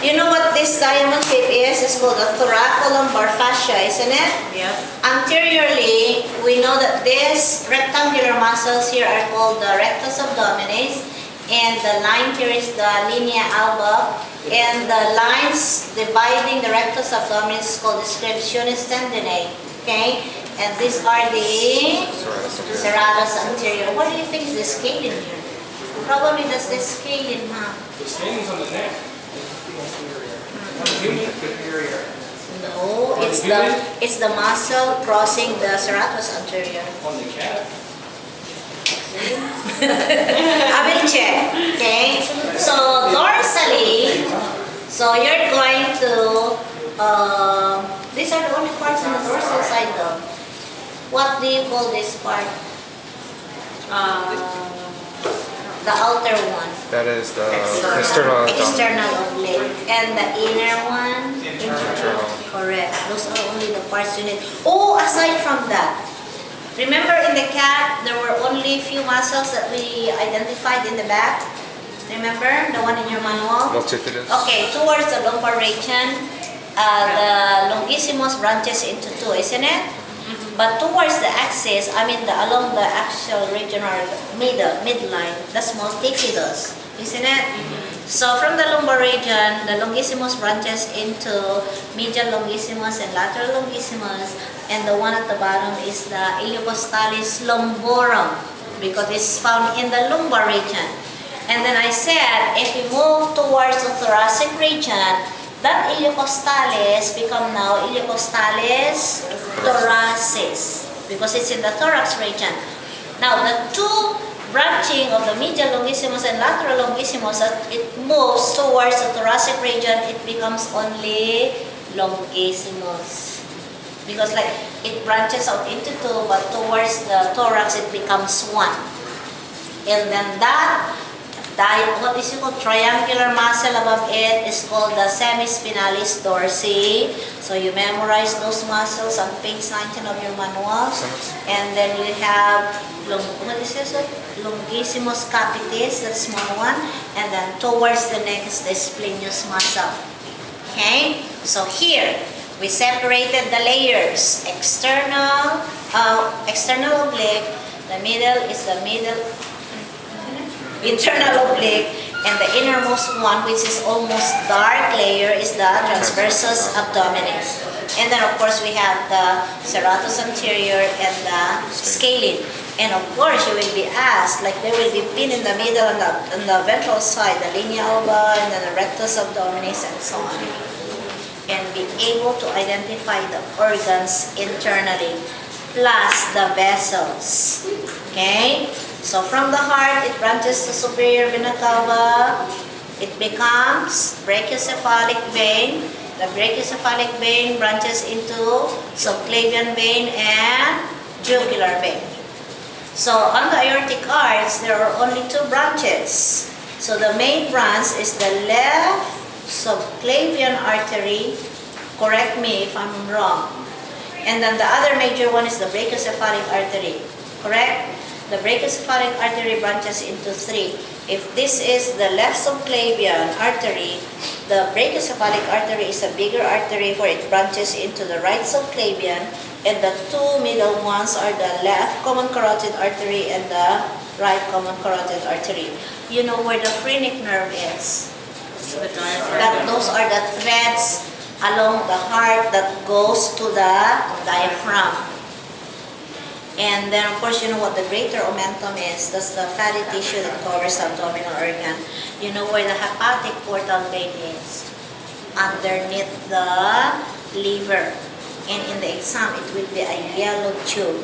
You know what this diamond shape is? It's called the thoracolumbar fascia, isn't it? Yeah. Anteriorly, we know that these rectangular muscles here are called the rectus abdominis, and the line here is the linea alba, and the lines dividing the rectus abdominis is called the scriptionis tendinae. Okay? And these are the serratus anterior. What do you think is the scalene here? Probably that's the scalene, huh? The scalene is on the neck. Superior. No, it's the muscle crossing the serratus anterior. On the cat. I will check. Okay. So dorsally, so you're going to. These are the only parts on the dorsal side, though. What do you call this part? The outer one. That is the external abdomen. External oblique. And the inner one? Internal. Correct. Those are only the parts you need. Oh, aside from that, remember in the cat, there were only few muscles that we identified in the back? Remember? The one in your manual? Multifidus. Okay, towards the lumbar region, the longissimus branches into two, isn't it? But towards the axis, along the axial region or midline, that's multifidus, isn't it? So from the lumbar region, the longissimus branches into medial longissimus and lateral longissimus, and the one at the bottom is the iliocostalis lumborum, because it's found in the lumbar region. And then I said, if we move towards the thoracic region, that iliocostalis become now iliocostalis thoracis, because it's in the thorax region. Now, the two branching of the medial longissimus and lateral longissimus, as it moves towards the thoracic region, it becomes only longissimus. Because like it branches out into two, but towards the thorax, it becomes one. And then that what is it called? Triangular muscle above it is called the semispinalis dorsi. So you memorize those muscles on page 19 of your manual. And then you have, what is this? Longissimus capitis, that small one. And then towards the neck is the splenius muscle. Okay? So here, we separated the layers. External oblique. The middle is the internal oblique, and the innermost one, which is almost dark layer, is the transversus abdominis. And then of course we have the serratus anterior and the scalene. And of course you will be asked, like there will be pin in the middle and the ventral side, the linea alba and then the rectus abdominis and so on. And be able to identify the organs internally, plus the vessels. Okay? So from the heart, it branches to superior vena cava. It becomes brachiocephalic vein. The brachiocephalic vein branches into subclavian vein and jugular vein. So on the aortic arch, there are only two branches. So the main branch is the left subclavian artery. Correct me if I'm wrong. And then the other major one is the brachiocephalic artery. Correct? The brachiocephalic artery branches into three. If this is the left subclavian artery, the brachiocephalic artery is a bigger artery where it branches into the right subclavian, and the two middle ones are the left common carotid artery and the right common carotid artery. You know where the phrenic nerve is? Those are the threads along the heart that goes to the diaphragm. And then, of course, you know what the greater omentum is. That's the fatty tissue that covers the abdominal organ. You know where the hepatic portal vein is? Underneath the liver. And in the exam, it will be a yellow tube.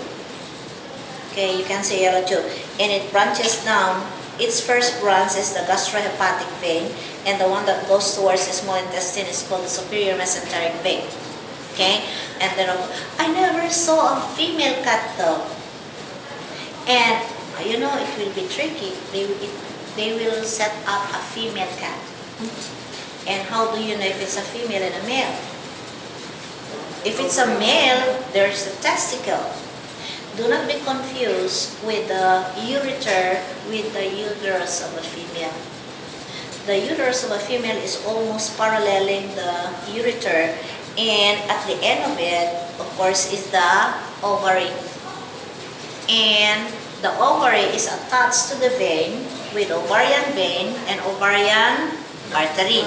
Okay, you can say yellow tube. And it branches down. Its first branch is the gastrohepatic vein. And the one that goes towards the small intestine is called the superior mesenteric vein. Okay? And then, I never saw a female cat though. And, you know, it will be tricky. They will set up a female cat. And how do you know if it's a female and a male? If it's a male, there's a testicle. Do not be confused with the ureter with the uterus of a female. the uterus of a female is almost paralleling the ureter, and at the end of it, of course, is the ovary. And the ovary is attached to the vein with ovarian vein and ovarian artery.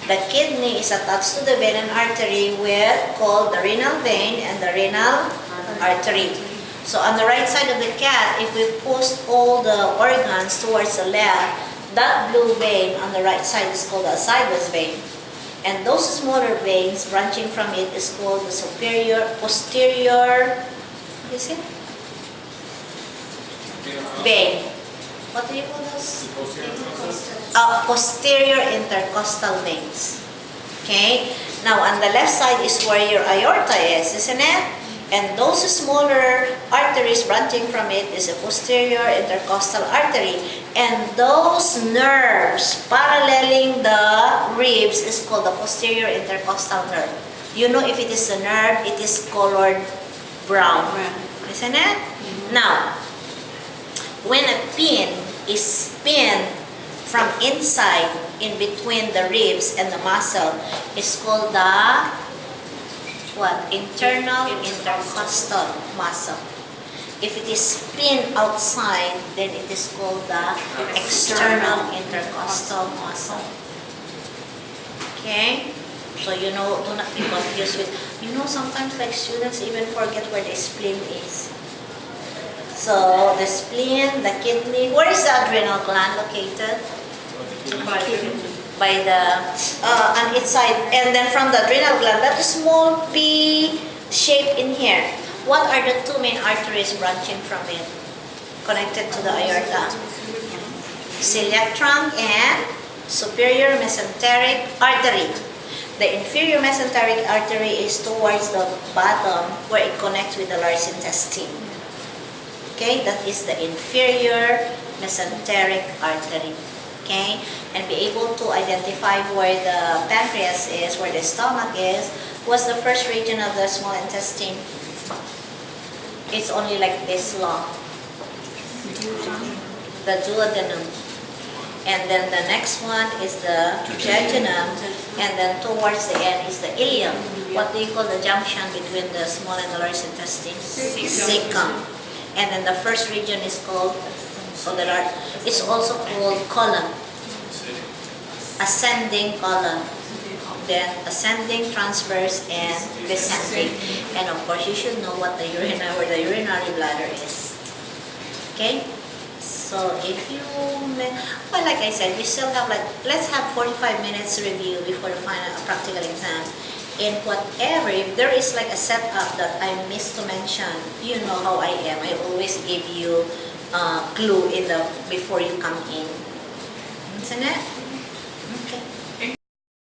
The kidney is attached to the vein and artery with called the renal vein and the renal artery. So on the right side of the cat, if we push all the organs towards the left, that blue vein on the right side is called the sinuous vein. And those smaller veins branching from it is called the posterior, what is it? Vein. What do you call those? Posterior intercostal veins. Okay? Now on the left side is where your aorta is, isn't it? And those smaller arteries branching from it is a posterior intercostal artery. And those nerves paralleling the ribs is called the posterior intercostal nerve. You know, if it is a nerve, it is colored brown. Isn't it? Now, when a pin is pinned from inside in between the ribs and the muscle, it's called the what? Internal intercostal muscle. If it is pinned outside, then it is called the external intercostal muscle. Okay? So do not be confused with, sometimes like students even forget where the spleen is. So the spleen, the kidney, where is the adrenal gland located? By the, on its side. And then from the adrenal gland, that small P shape in here. What are the two main arteries branching from it? Connected to the aorta? Celiac trunk and superior mesenteric artery. The inferior mesenteric artery is towards the bottom where it connects with the large intestine. Okay, that is the inferior mesenteric artery. Okay, and be able to identify where the pancreas is, where the stomach is. What's the first region of the small intestine? It's only like this long. The duodenum. And then the next one is the jejunum, and then towards the end is the ileum. What do you call the junction between the small and the large intestine? Cecum. And then the first region is called, it's also called colon. Ascending colon. Then ascending, transverse, and descending. And of course, you should know what where the urinary bladder is. Okay? So if you, well, like I said, we still have let's have 45 minutes review before the final practical exam. And whatever, if there is like a setup that I missed to mention, you know how I am. I always give you a clue before you come in. Isn't it? Okay.